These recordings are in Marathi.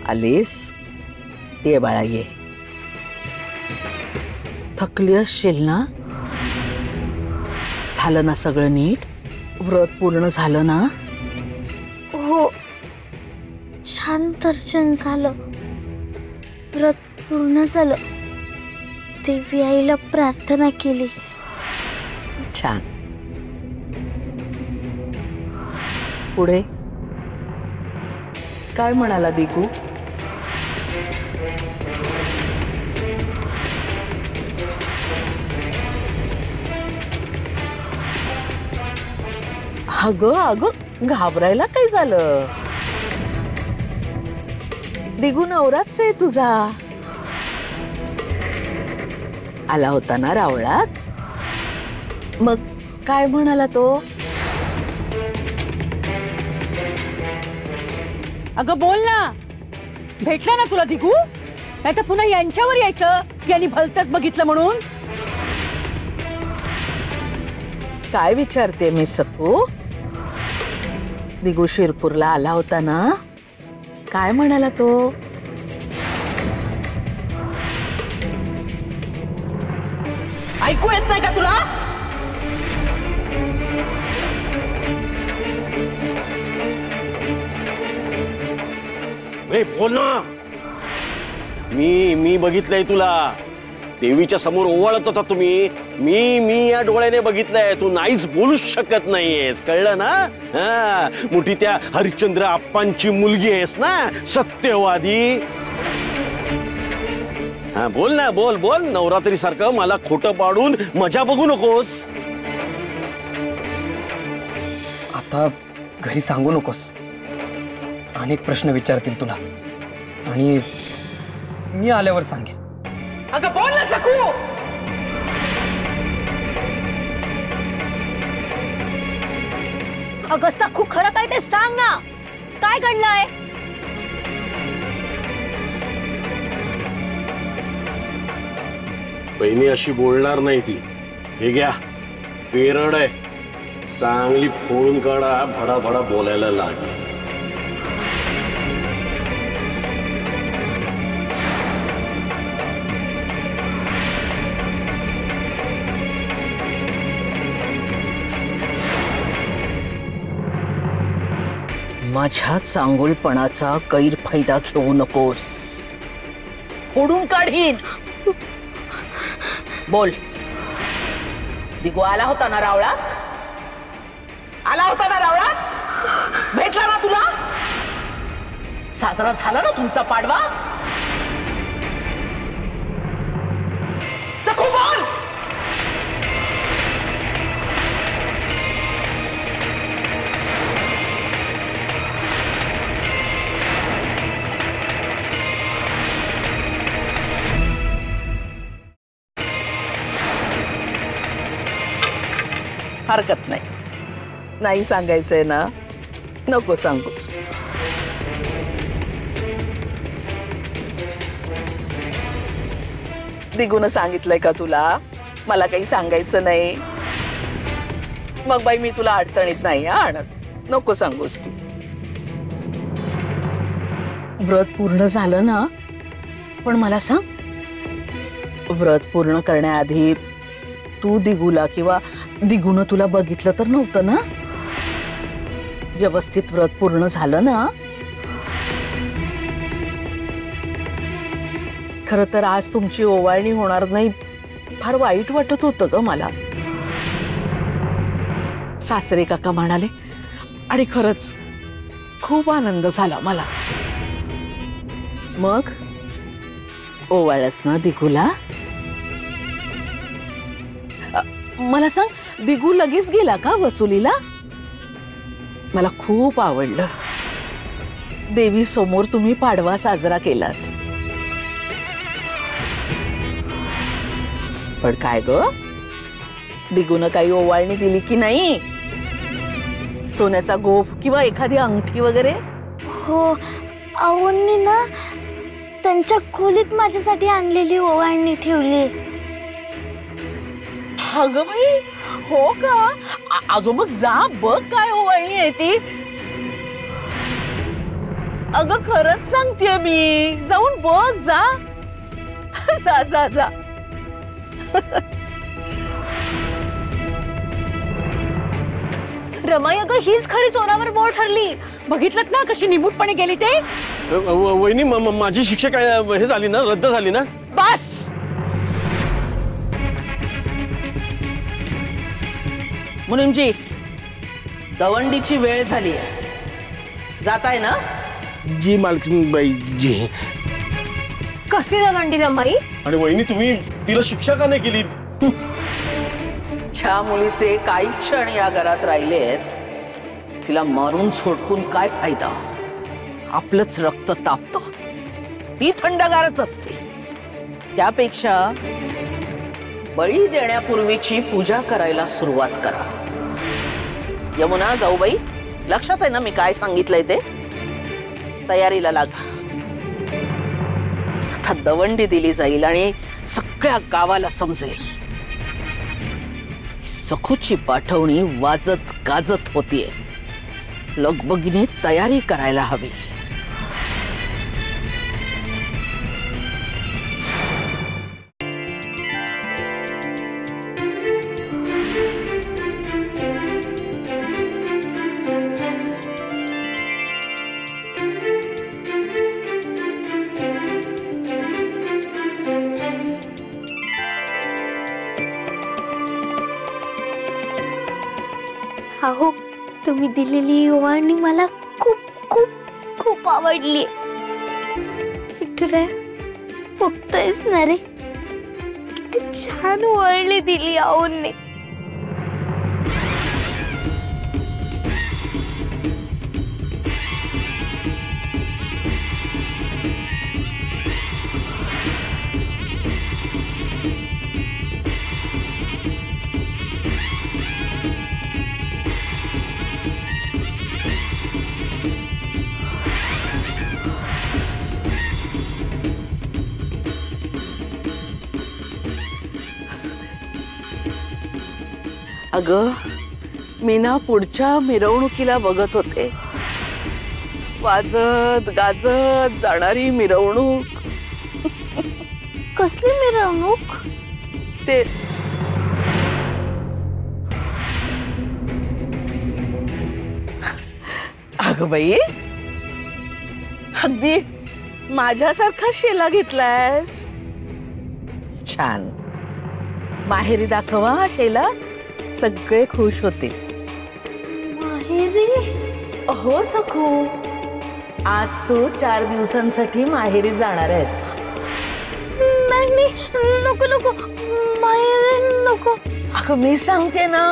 आलीस? ये बाळा ये. थकली असशील ना? झालं ना सगळं नीट? व्रत पूर्ण झालं ना? हो, छान दर्शन झालं, व्रत पूर्ण झालं. देवी आईला प्रार्थना केली. छान. पुढे काय म्हणाला दिगू? अगं अगं घाबरायला काय झालं? दिगू नवराच आहे तुझा. आला होता ना रावळात? मग काय म्हणाला तो? अगं बोल ना, भेटला ना तुला दिगू? नाही तर पुन्हा यांच्यावर यायचं यांनी भलतच बघितलं म्हणून. काय विचारते मी सखू? दिगू शिरपूरला आला होता ना? काय म्हणाला तो? ऐकू येत नाही का तुला? बोल ना. मी बघितलंय तुला. देवीच्या समोर ओवाळत होता तुम्ही. मी या डोळ्याने बघितलंय. तू नाहीच बोलूच शकत नाहीयेस, कळलं ना? मोठी त्या हरिश्चंद्र आप्पांची मुलगी आहेस ना, सत्यवादी. हा बोल ना, बोल बोल. नवरात्री सारखं मला खोटं पाडून मजा बघू नकोस. आता घरी सांगू नकोस. अनेक प्रश्न विचारतील तुला आणि मी आल्यावर सांगेन. अगं बोल ना सखू. अगं सखू, खरं काय ते सांग ना. काय घडलंय? बहिणी अशी बोलणार नाही ती. हे घ्या, पेरड आहे, चांगली फोडून काढा. भडाभडा बोलायला लागेल. माझ्या चांगुलपणाचा गैरफायदा घेऊ नकोस. फोडून काढीन. बोल. दिगू आला होता ना रावळात? आला होता ना रावळात? भेटला ना तुला? साजरा झाला ना तुमचा पाडवा? सखू बोल. हरकत नाही. नाही सांगायचंय ना, नको सांगूस. दिगून सांगितलंय का तुला मला काही सांगायचं नाही? मग बाई मी तुला अडचणीत नाही आणत. नको सांगूस तू. व्रत पूर्ण झालं ना? पण मला सांग, व्रत पूर्ण करण्याआधी तू दिगूला किंवा दिगून तुला बघितलं तर नव्हतं ना? व्यवस्थित व्रत पूर्ण झालं ना? खरं तर आज तुमची ओवाळणी होणार नाही, फार वाईट वाटत होतं ग मला. सासरे काका म्हणाले आणि खरंच खूप आनंद झाला मला. मग ओवाळस ना दिगूला? मला सांग, दिगू लगेच गेला का वसुलीला? मला खूप आवडलं. देवी समोर तुम्ही पाडवा साजरा केलात. पण काय ग, दिगून काही ओवाळणी दिली की नाही? सोन्याचा गोफ किंवा एखादी अंगठी वगैरे? हो, आवडली ना. त्यांच्या खोलीत माझ्यासाठी आणलेली ओवाळणी ठेवली. अगं बाई, हो का? अगं मग जा बघ काय ओवाळणी आहे ती. अगं खरंच सांगतेय मी, जाऊन बघ जा. जा जा जा. रमाई अगं हीच खरी चोरावर बोट ठरली. बघितलं ना कशी निमूटपणे गेली ते. वहिनी माझी शिक्षा काय हे झाली ना, रद्द झाली ना? बस. मुनीमजी, दवंडीची वेळ झाली आहे. जाताय ना? जी मालकीनबाई जी. कसली दवंडी रमाई? आणि वहिनी तुम्ही तिला शिक्षा का नाही केली? ज्या मुलीचे काही क्षण या घरात राहिलेत, तिला मारून सोडपून काय फायदा? आपलंच रक्त तापतं. ती थंडगारच असते. त्यापेक्षा बळी देण्यापूर्वीची पूजा करायला सुरुवात करा. यमुना, जाऊबाई, लक्षात आहे ना मी काय सांगितलंय ते? तयारीला लागा. आता दवंडी दिली जाईल आणि सगळ्या गावाला समजेल सखूची पाठवणी वाजत गाजत होतीये. लगबगीने तयारी करायला हवी. अहो, तुम्ही दिलेली ओवाळणी मला खूप खूप खूप आवडली. बघतोयस ना रे, किती छान ओवाळणी दिली आऊंनी. अगं, मी ना पुढच्या मिरवणुकीला बघत होते. वाजत गाजत जाणारी मिरवणूक. कसली मिरवणूक? ते अगं बाई, अगदी माझ्यासारखा शेला घेतलायस. छान. माहेरी दाखवा हा शेला, सगळे खुश होतील. माहेरी? हो सखू, आज तू 4 दिवसांसाठी माहेरी जाणार आहेस. नाही नाही, नको नको, माहेरी नको. अगं मी सांगते ना,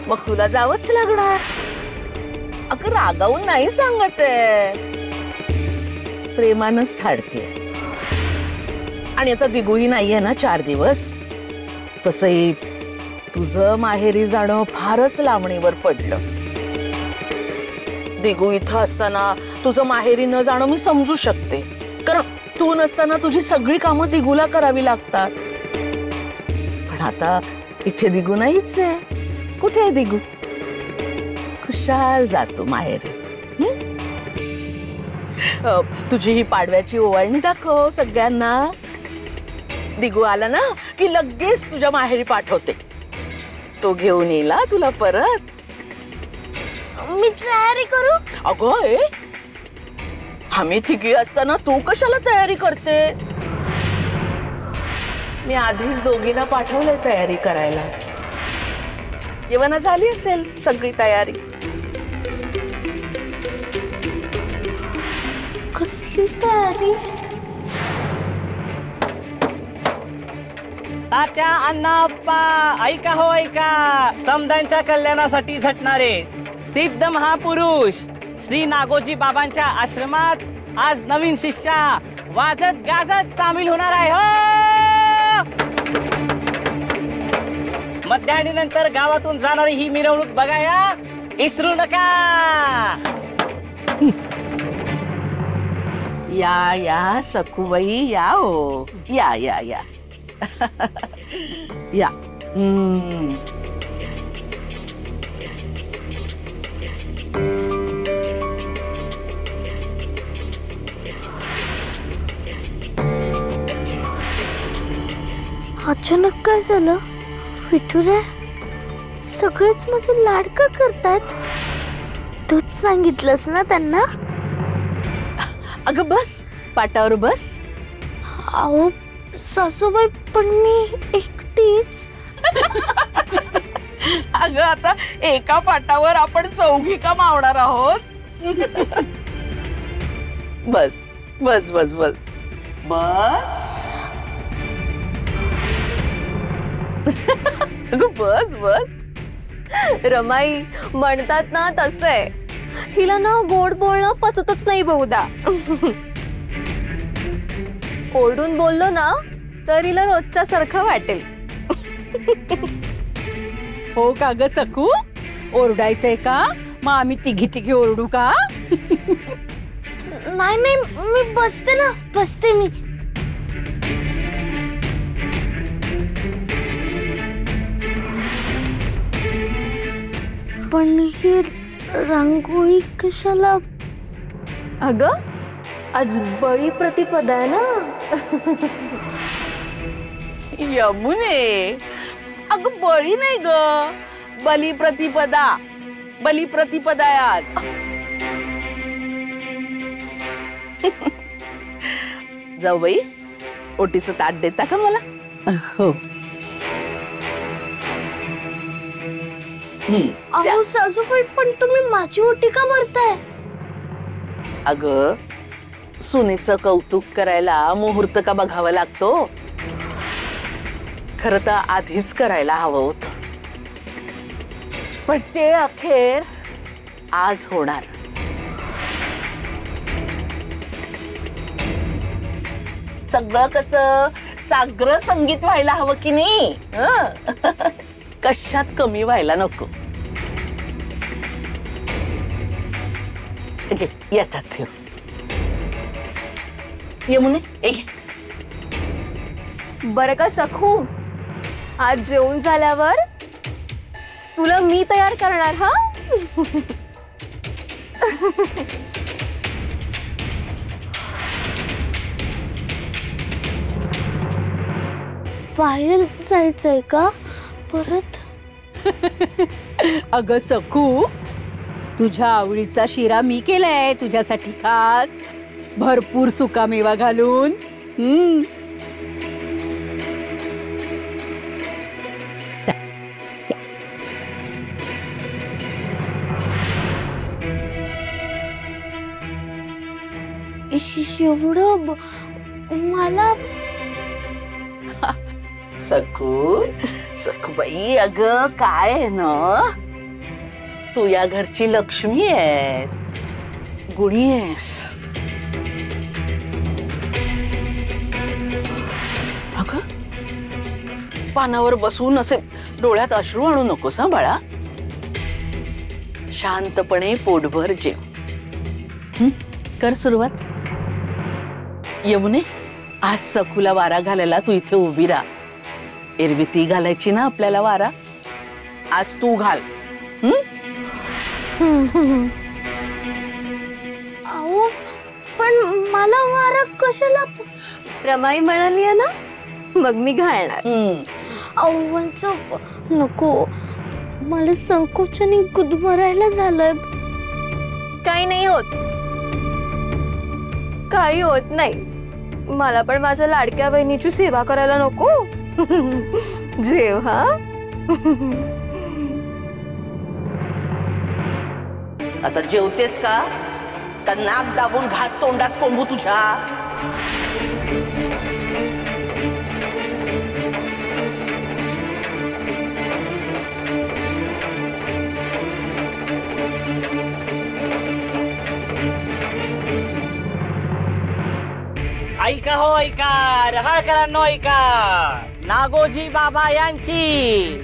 मग तुला जावंच लागणार. अगं रागावून नाही सांगत आहे, प्रेमानच थाडते. आणि आता दिगूही नाहीये ना 4 दिवस. तसंही तुझं माहेरी जाणं फारच लांबणीवर पडलं. दिगू इथं असताना तुझं माहेरी न जाणं मी समजू शकते, कारण तू नसताना तुझी सगळी कामं दिगूला करावी लागतात. पण आता इथे दिगू नाहीच आहे. कुठे आहे दिगू? खुशाल जातो माहेरी. तुझी ही पाडव्याची ओवाळणी दाखव सगळ्यांना. दिगू आला ना की लगेच तुझ्या माहेरी पाठवते. तो घेऊन येला तुला परत. मी तयारी करू? अगं, आम्ही तिघी असताना तू कशाला तयारी करतेस? मी आधीच दोघींना पाठवलंय तयारी करायला. येवना झाली असेल सगळी तयारी. कसली तयारी? तात्या, अण्णा, अप्पा, ऐका हो ऐका. समदांच्या कल्याणासाठी झटणारे सिद्ध महापुरुष श्री नागोजी बाबांच्या आश्रमात आज नवीन शिष्या वाजत गाजत सामील होणार आहे हो. मध्याह्नानंतर गावातून जाणारी ही मिरवणूक बघाया विसरू नका. या या सखूबाई, या हो, या या या. या. अचानक काय झालं? विठुरे सगळेच माझे लाड का करतायत? तूच सांगितलंस ना त्यांना? अगं बस, पाटावर बस. अहो सासूबाई, पण मी एकटीच. अगं आता एका पाटावर आपण चौघी का मावणार आहोत? बस बस बस बस बस. अगं बस बस. रमाई म्हणतात ना तसं आहे, हिला ना गोड बोलणं पचतच नाही बहुधा. ओरडून बोललो ना तर हिला रोजच्या सारखं वाटेल. हो का ग सखू? ओरडायचंय का? मग आम्ही तिघी तिघी ओरडू का? नाही नाही, मी बसते ना, बसते मी. पण ही रांगोळी कशाला? अगं आज बळी प्रतिपदा आहे ना. यमुने, अगं बळी नाही ग, बली प्रतिपदा. बली प्रतिपदा आहे आज. जाऊ बाई, ओटीचं ताट देता का मला? हो. अहो सासूबाई, पण तुम्ही माझी ओटी का भरताय? अगं सुनेचं कौतुक करायला मुहूर्त का बघावा लागतो? खरं तर आधीच करायला हवं होतं, पण ते अखेर आज होणार. सगळं कसं साग्र संगीत व्हायला हवं की नाही? कशात कमी व्हायला नको. याच्यात ठेव. यमुने एक. बरं का सखू, आज जेवण झाल्यावर तुला मी तयार करणार. हा बाहेर जायचंय का परत? अगं सखू, तुझ्या आवडीचा शिरा मी केलाय तुझ्यासाठी खास, भरपूर सुकामेवा घालून. एवढं मला? सखू, सखूबाई, अगं काय आहे ना, तू या घरची लक्ष्मी आहेस, गुणी आहेस. अगं पानावर बसून असे डोळ्यात अश्रू आणू नकोस हा बाळा. शांतपणे पोटभर जेव. कर सुरुवात. यमुने, आज सखूला वारा घालायला तू इथे उभी राहा. एरवी ती घालायची ना आपल्याला वारा, आज तू घाल. अहो पण मला वारा कशाला? रमाई म्हणाली आहे ना, मग मी घालणार. अव्वांचं नको, मला संकोचाने गुदमरायला झालंय. काही नाही होत, काही होत नाही. मला पण माझ्या लाडक्या बहिणीची सेवा करायला नको? जेव हा. आता जेवतेस का? का नाक दाबून घास तोंडात कोंबू तुझ्या? ऐका हो ऐका, रहाळकरांनो ऐका. नागोजी बाबा यांची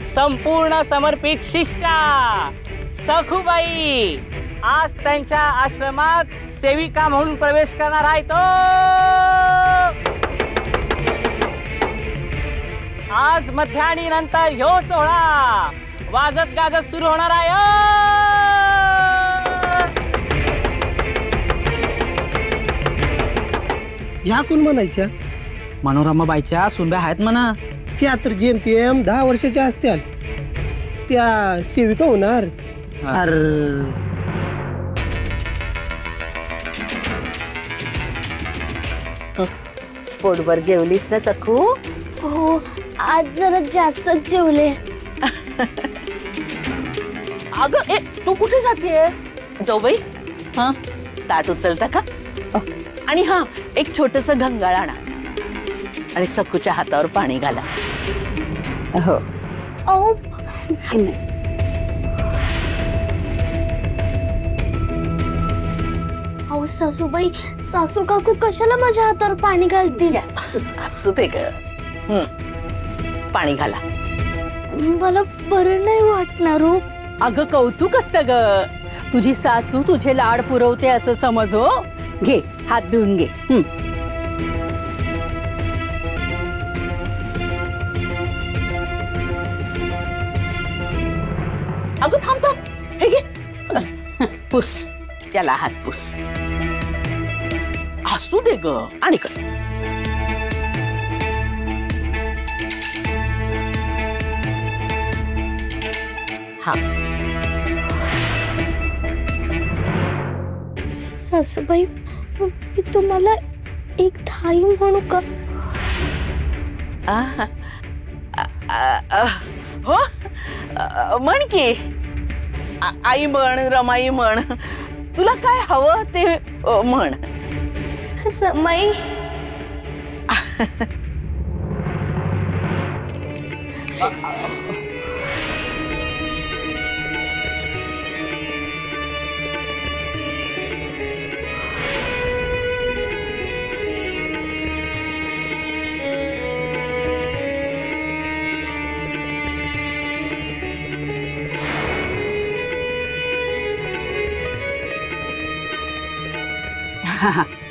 संपूर्ण समर्पित शिष्या सखूबाई आज त्यांच्या आश्रमात सेविका म्हणून प्रवेश करणार आहे. तो आज मध्याह्नी नंतर ह्यो सोहळा वाजत गाजत सुरू होणार आहे. ह्या कोण म्हणायच्या? मनोरमाबाईच्या सुनब्या आहेत म्हणा. त्या तर जेमतेम 10 वर्षाच्या असत्याल. त्या सेविका होणार. अरे पोटभर जेवलीस ना सखू? हो, आज जरा जास्तच जेवले. अगं ए तू कुठे जातेस? जाऊ बाई. हा ताट उचलता का? आणि हा एक छोटस गंगाळ आणा आणि सखूच्या हातावर पाणी घाला. हो. अहो, अहो सासूबाई, सासू काकू कशाला माझ्या हातावर पाणी घालतील? असू दे ग. पाणी घाला. मला बरं नाही वाटणार हो. अगं कौतुक असतं ग. तुझी सासू तुझे लाड पुरवते असं समज. हो घे, हात धुवून घे. अगं थांब थांब. हे घे. पुस त्याला हात पुस. असू दे ग. आणि कर. हा. सासूबाई, मी तुम्हाला एक थाई म्हणू का? हो म्हण की. आई म्हण, रमाई म्हण, तुला काय हवं ते म्हण. रमाई.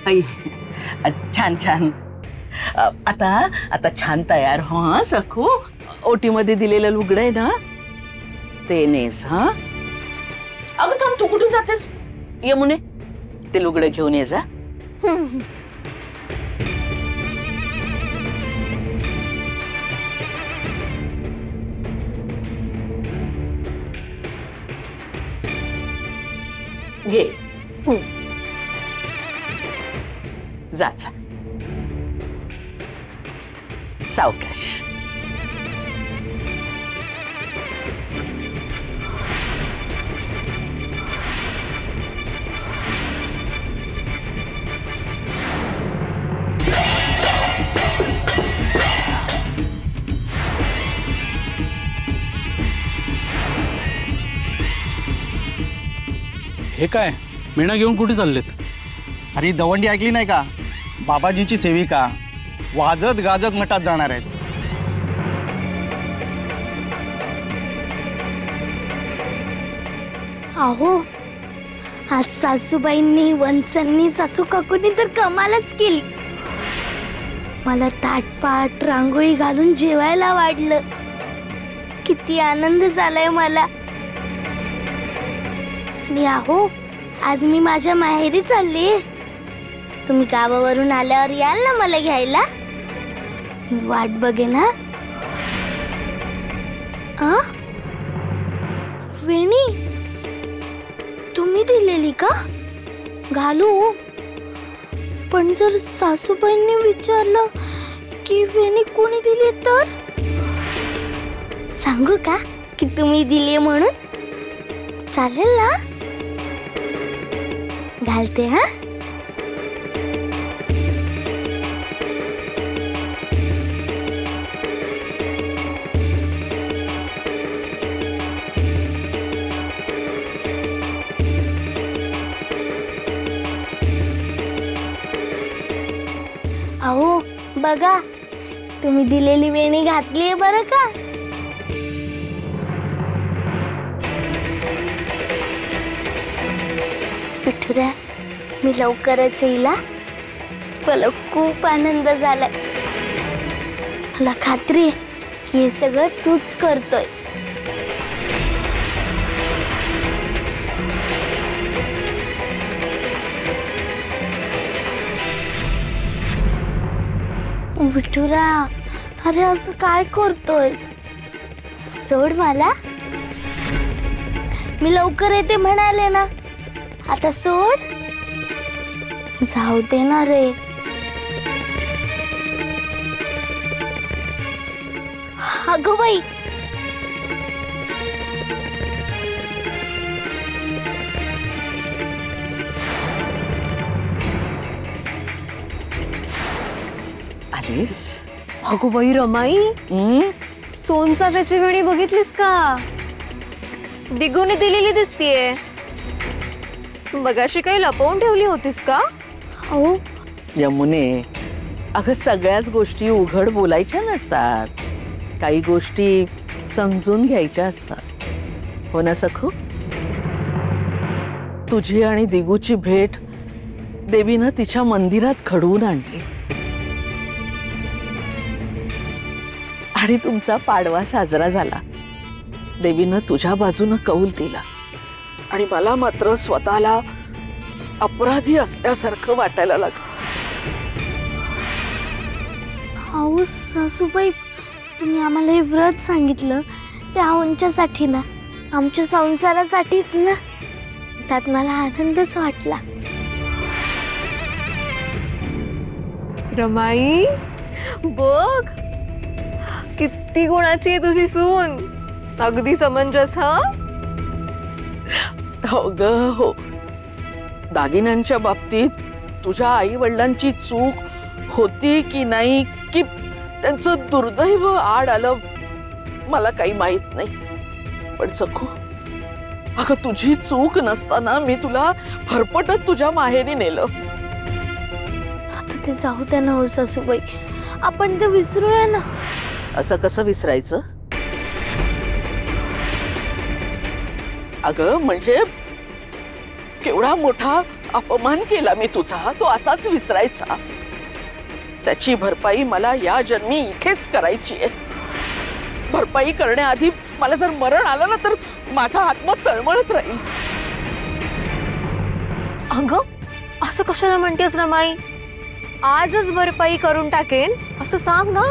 आई छान छान. आता आता छान तयार हो. हा सखू, ओटी मध्ये दिलेलं लुगडं आहे ना ते नेस. हा अगं थांब, तू कुठे जातेस? यमुने ते लुगडं घेऊन ये जा. घे. जा जा. सावकाश. हे काय मीणा घेऊन कुठे चाललेत? अरे दवंडी ऐकली नाही का? बाबाजीची सेविका वाजत गाजत मठात जाणार आहेत. अहो, आज सासूबाईंनी, वंसांनी, सासू काकूंनी तर कमालच केली. मला ताटपाट रांगोळी घालून जेवायला वाढलं. किती आनंद झालाय मला. आणि अहो, आज मी माझ्या माहेरी चालले. तुम्ही गावावरून आल्यावर याल ना मला घ्यायला? मी वाट बघेन. हा. वेणी तुम्ही दिलेली का? घालू. पण जर सासूबाईंनी विचारलं की वेणी कोणी दिली तर सांगू का की तुम्ही दिली म्हणून? चालेल ना? घालते. हा. अहो बघा, तुम्ही दिलेली वेणी घातलीये बरं का? पिठुऱ्या, मी लवकरच येईल. मला खूप आनंद झालाय. मला खात्री आहे की हे सगळं तूच करतोयस. विठुरा, अरे असं काय करतोयस? सोड मला. मी लवकर येते म्हणाले ना, आता सोड. जाऊ दे ना रे. अगं बाई, आलीस? अगो बाई रमाई, सोनचाफ्याची वेणी बघितलीस का? दिगूने दिलेली दिसतीये. बघाशी काही लपवून ठेवली होतीस का? हो. यमुने, अगं सगळ्याच गोष्टी उघड बोलायच्या नसतात. काही गोष्टी समजून घ्यायच्या असतात. हो ना सखू? तुझी आणि दिगूची भेट देवीनं तिच्या मंदिरात घडवून आणली आणि तुमचा पाडवा साजरा झाला. देवीनं तुझ्या बाजूनं कौल दिला आणि मला मात्र स्वतःला अपराधी असल्यासारखं वाटायला लागलं. अहो सासूबाई, तुम्ही आम्हाला हे व्रत सांगितलं ते आमच्यासाठी ना, आमच्या संसारासाठीच ना. त्यात मला आनंदच वाटला. रमाई बघ, किती गुणाची आहे तुझी सून. अगदी समंजस. हा हो ग हो. दागिन्यांच्या बाबतीत तुझ्या आई वडिलांची चूक होती की नाही, की त्यांचं दुर्दैव आड आलं, मला काही माहित नाही. पण सखू, अगं तुझी चूक नसताना मी तुला फरफटत तुझ्या माहेरी नेलं. आता ते जाऊ द्या ना हो सासूबाई, आपण ते विसरूया ना. असं कसं विसरायचं? अगं म्हणजे केवढा मोठा अपमान केला मी तुझा, तो असाच विसरायचा? त्याची भरपाई मला या जन्मी इथेच करायची आहे. भरपाई करण्याआधी मला जर मरण आलं ना, तर माझा आत्मा तळमळत राहील. अगं असं कशाला म्हणतेस रमाई? आजच भरपाई करून टाकेन असं सांग ना.